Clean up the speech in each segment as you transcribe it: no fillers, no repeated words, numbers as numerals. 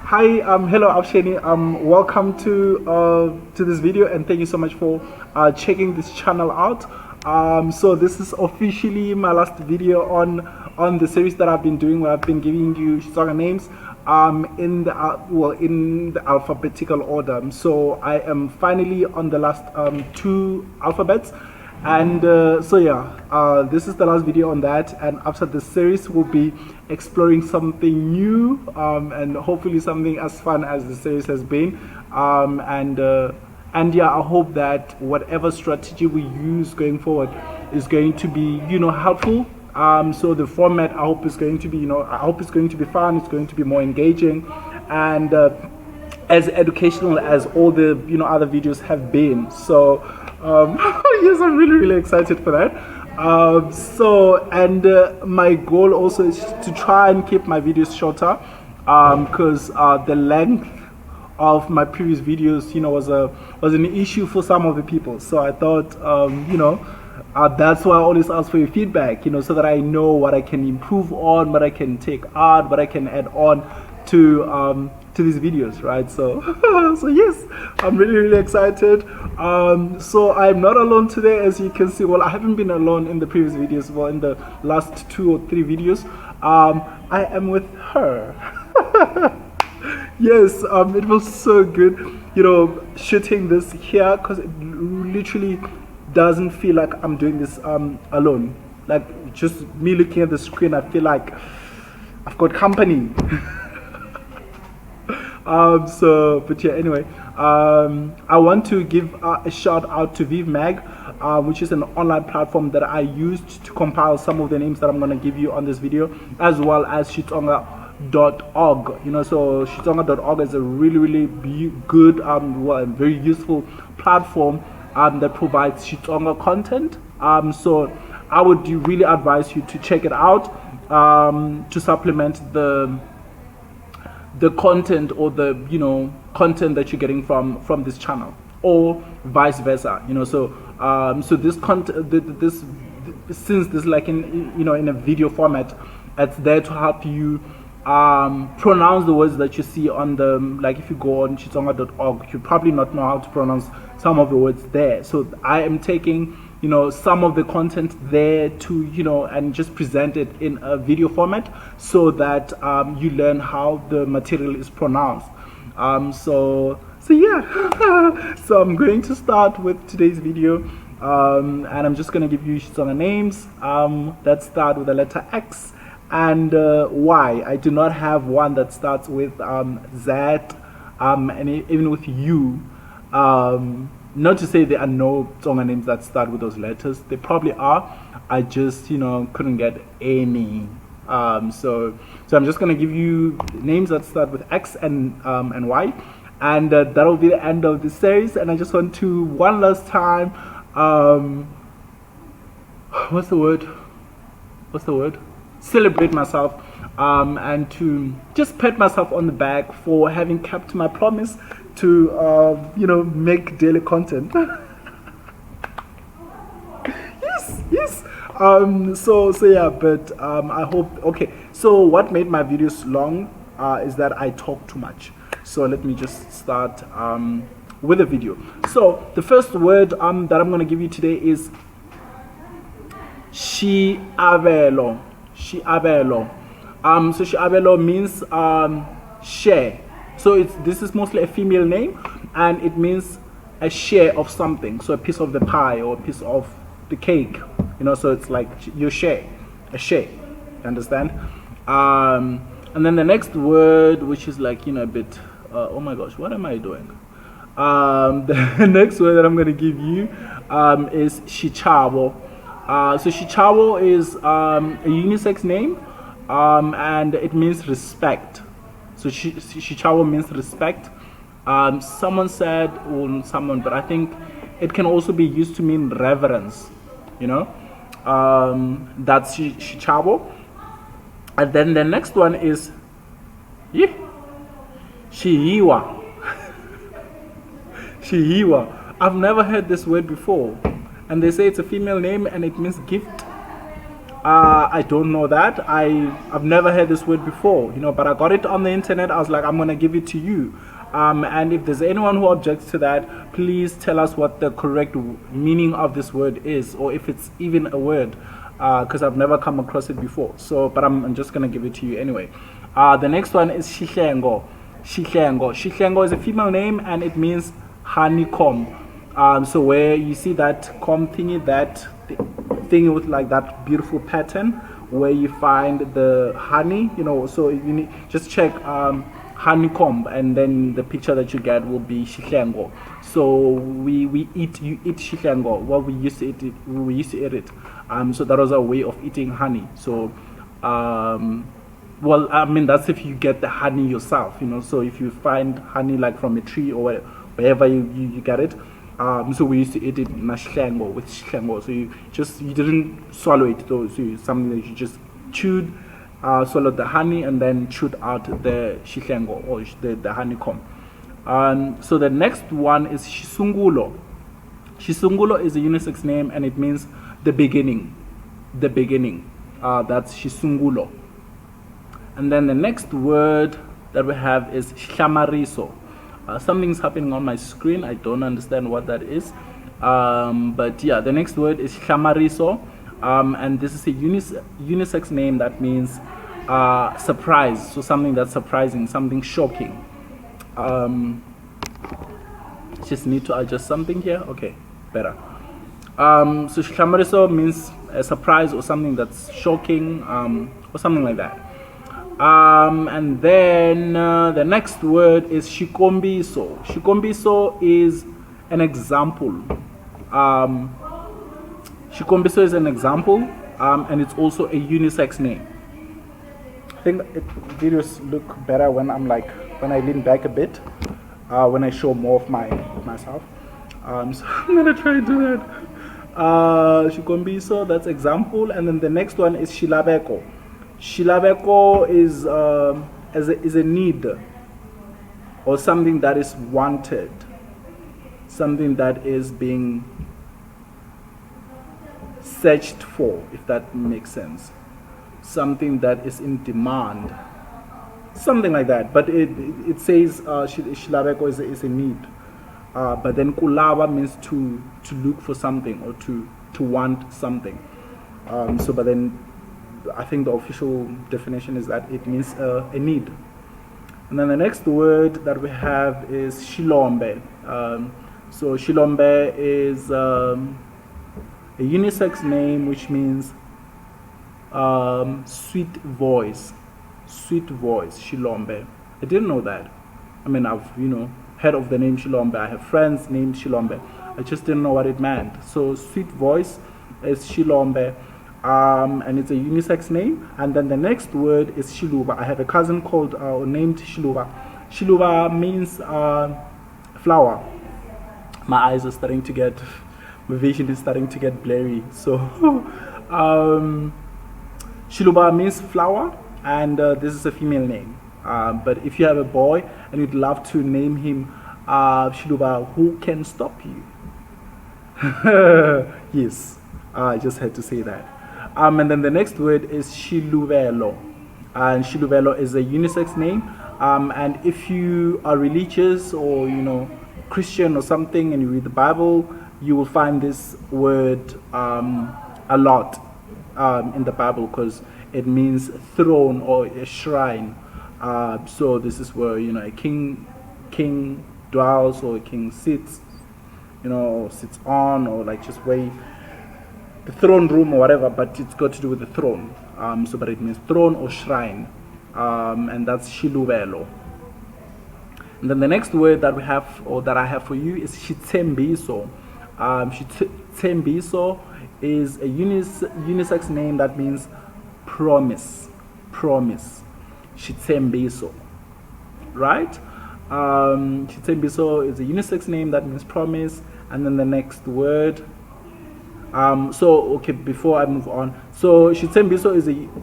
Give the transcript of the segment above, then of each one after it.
Hi, hello Afsheni. Welcome to this video, and thank you so much for checking this channel out. So this is officially my last video on the series that I've been doing, where I've been giving you Tsonga names in the alphabetical order. So I am finally on the last two alphabets. And so yeah, this is the last video on that, and after this series we'll be exploring something new, and hopefully something as fun as the series has been, and yeah, I hope that whatever strategy we use going forward is going to be, helpful. So the format, I hope is going to be, I hope it's going to be fun, it's going to be more engaging, and as educational as all the other videos have been. So yes, I'm really excited for that. My goal also is to try and keep my videos shorter, because the length of my previous videos was an issue for some of the people. So I thought that's why I always ask for your feedback, so that I know what I can improve on, what I can take out, what I can add on to these videos, right? So so yes, I'm really excited. So I'm not alone today, as you can see. Well, I haven't been alone in the previous videos. Well, in the last 2 or 3 videos, I am with her. Yes, it was so good, shooting this here, because it literally doesn't feel like I'm doing this alone. Like, just me looking at the screen, I feel like I've got company. But yeah, anyway, I want to give a shout out to VivMag, which is an online platform that I used to compile some of the names that I'm going to give you on this video, as well as Xitsonga.org. So Xitsonga.org is a really good, very useful platform that provides Xitsonga content. So I would really advise you to check it out, to supplement the content, or the content that you're getting from this channel, or vice versa. So this content, since this like in a video format, it's there to help you pronounce the words that you see on the, like if you go on Xitsonga.org, you probably not know how to pronounce some of the words there. So I am taking some of the content there to and just present it in a video format, so that you learn how the material is pronounced. So yeah. So I'm going to start with today's video, and I'm just going to give you Xitsonga names that start with the letter X and Y. I do not have one that starts with Z, and even with U. Not to say there are no Tsonga names that start with those letters. They probably are. I just, couldn't get any. So I'm just going to give you names that start with X and Y. And that'll be the end of the series. And I just want to, one last time, what's the word? Celebrate myself. And to just pat myself on the back for having kept my promise to make daily content. yes. So yeah, but I hope, okay, so what made my videos long is that I talk too much. So let me just start with a video. So the first word that I'm going to give you today is Xihlamariso. So Xihlamariso means share. So this is mostly a female name, and it means a share of something. So a piece of the pie, or a piece of the cake. So it's like you share, a share. You understand? And then the next word, which is like a bit. Oh my gosh, what am I doing? The next word that I'm going to give you is Xichabo. So Xichabo is a unisex name, and it means respect. So Xichabo means respect. Someone said, or someone, but I think it can also be used to mean reverence. That's Xichabo. And then the next one is Xihiwa. Xihiwa. I've never heard this word before, and they say it's a female name and it means gift. I don't know that. I've never heard this word before, but I got it on the internet. I was like, I'm gonna give it to you. And if there's anyone who objects to that, please tell us what the correct meaning of this word is, or if it's even a word, because I've never come across it before. So, but I'm just gonna give it to you anyway. The next one is Xihlengo. Xihlengo is a female name, and it means honeycomb. So where you see that comb thingy, that thing with like that beautiful pattern, where you find the honey, so you need just check honeycomb, and then the picture that you get will be Xihlengo. So you eat Xihlengo. Well, we used to eat it. So that was a way of eating honey. So well, I mean, that's if you get the honey yourself, so if you find honey like from a tree or wherever you get it. So we used to eat it with Xihlengo. So you didn't swallow it though. So something that you just chewed, swallowed the honey, and then chewed out the Xihlengo, or the honeycomb. So the next one is Shisungulo. Shisungulo is a unisex name, and it means the beginning. The beginning. That's Shisungulo. And then the next word that we have is Xihlamariso. Something's happening on my screen. I don't understand what that is. But yeah, the next word is Xihlamariso. And this is a unisex name that means surprise. So something that's surprising, something shocking. Just need to adjust something here. Okay, better. So Xihlamariso means a surprise or something that's shocking, or something like that. And then the next word is Xikombiso. Xikombiso is an example. Xikombiso is an example, and it's also a unisex name. I think videos look better when when I lean back a bit, when I show more of myself. So I'm gonna try to do that. Xikombiso, that's example, and then the next one is Xilabeko. Xilabeko is a need, or something that is wanted, something that is being searched for, if that makes sense, something that is in demand, something like that. But it says Xilabeko is a need, but then kulaba means to look for something, or to want something. So but then I think the official definition is that it means a need. And then the next word that we have is Shilombe. So Shilombe is a unisex name, which means sweet voice. Sweet voice, Shilombe. I didn't know that. I mean, I've heard of the name Shilombe. I have friends named Shilombe. I just didn't know what it meant. So sweet voice is Shilombe. And it's a unisex name. And then the next word is Shiluba. I have a cousin named Shiluba. Shiluba means flower. My eyes are starting to get, my vision is starting to get blurry. So Shiluba means flower, and this is a female name. But if you have a boy and you'd love to name him Shiluba, who can stop you? Yes, I just had to say that. And then the next word is Shiluvelo. And Shiluvelo is a unisex name. And if you are religious, or Christian or something, and you read the Bible, you will find this word a lot in the Bible, because it means throne or a shrine. So this is where a king dwells, or a king sits, sits on, or like just where the throne room or whatever, but it's got to do with the throne. But it means throne or shrine, and that's Shiluvelo. And then the next word that we have, or that I have for you, is Xitsembiso. Xitsembiso is a unisex name that means promise. Promise. Xitsembiso. Right? Xitsembiso is a unisex name that means promise. And then the next word. Okay, before I move on. So Xitsembiso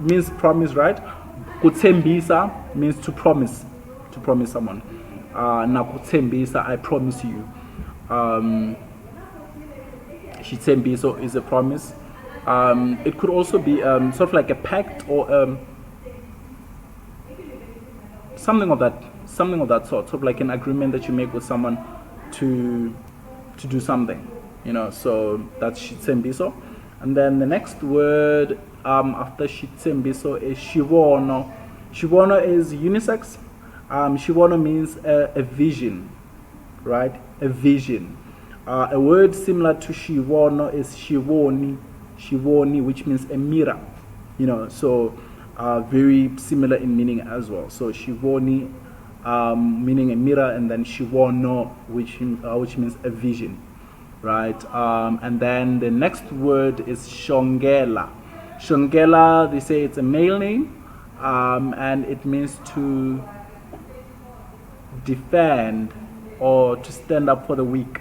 means promise, right? Kutsembisa means to promise someone. Nakutsembisa, I promise you. Xitsembiso is a promise. It could also be sort of like a pact, or something of that sort of like an agreement that you make with someone to do something, you know. So that's Xitsembiso. And then the next word after Xitsembiso is Shivono. Shivono is unisex. Shivono means a vision, right? A vision. A word similar to Shivono is Shivoni, which means a mirror, you know. So very similar in meaning as well. So Shivoni, meaning a mirror, and then Shivono, which means a vision, right? And then the next word is Shongela. Shongela, they say it's a male name, and it means to defend or to stand up for the weak.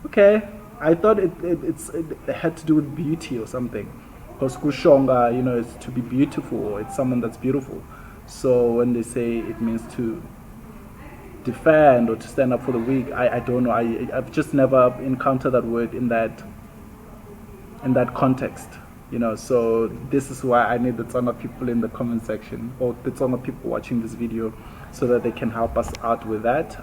Okay, I thought it had to do with beauty or something, because kushonga, you know, is to be beautiful, or it's someone that's beautiful. So when they say it means to defend or to stand up for the weak, I don't know. I've just never encountered that word in that context, you know. So this is why I need the Tsonga people in the comment section, or the Tsonga people watching this video, so that they can help us out with that.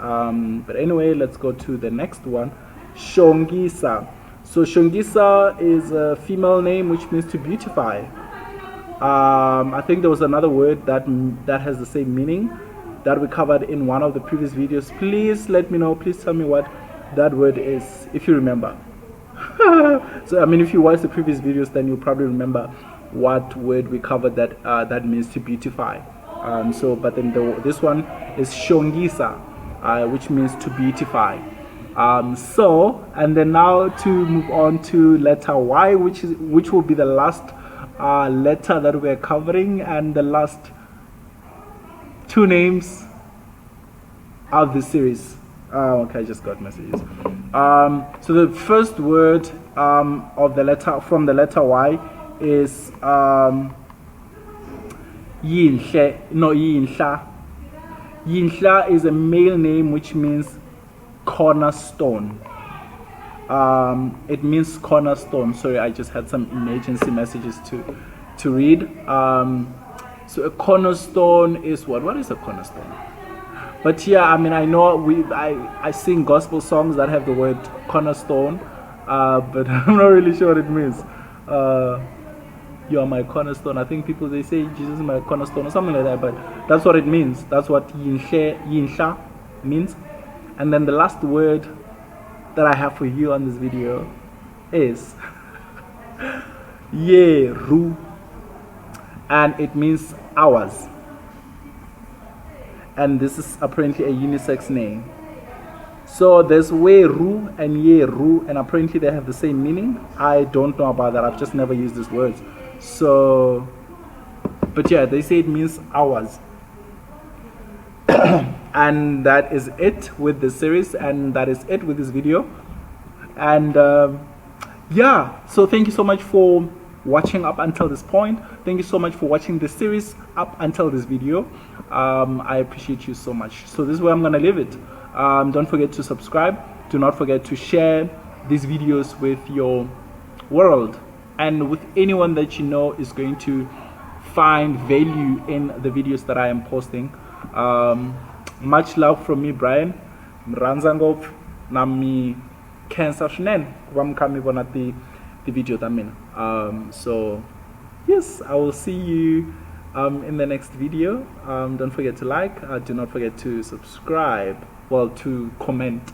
But anyway, let's go to the next one. Shongisa. So Shongisa is a female name, which means to beautify. I think there was another word that has the same meaning that we covered in one of the previous videos. Please let me know. Please tell me what that word is, if you remember. So I mean, if you watch the previous videos, then you'll probably remember what word we covered that means to beautify. But then this one is Shongisa, which means to beautify. And then now to move on to letter Y, which will be the last letter that we're covering, and the last two names of the series. Okay, I just got messages. So the first word from the letter Y is Yinhla. Yinhla is a male name, which means cornerstone. It means cornerstone. Sorry, I just had some emergency messages to read. So a cornerstone is what is a cornerstone? But yeah, I mean, I know I sing gospel songs that have the word cornerstone, but I'm not really sure what it means. You are my cornerstone. I think people, they say Jesus is my cornerstone or something like that, but that's what it means. That's what Yinhla means. And then the last word that I have for you on this video is Yeru, and it means hours. And this is apparently a unisex name. So there's Weru and Yeru, and apparently they have the same meaning. I don't know about that. I've just never used these words. So, but yeah, they say it means hours. And that is it with the series, and that is it with this video. And yeah, so thank you so much for watching up until this point. Thank you so much for watching this series up until this video. I appreciate you so much. So this is where I'm gonna leave it. Don't forget to subscribe. Do not forget to share these videos with your world and with anyone that you know is going to find value in the videos that I am posting. Much love from me, Brian. Mranzangov nami cancer shnen kami bonati the video tamin. So yes, I will see you in the next video. Don't forget to like. Do not forget to subscribe. Well, to comment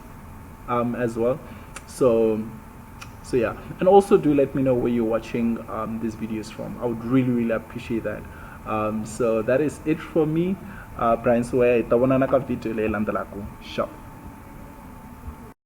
as well. So yeah, and also do let me know where you're watching these videos from. I would really appreciate that. So that is it for me. Brian Sway, tabona na ka video le landelaku. Sure.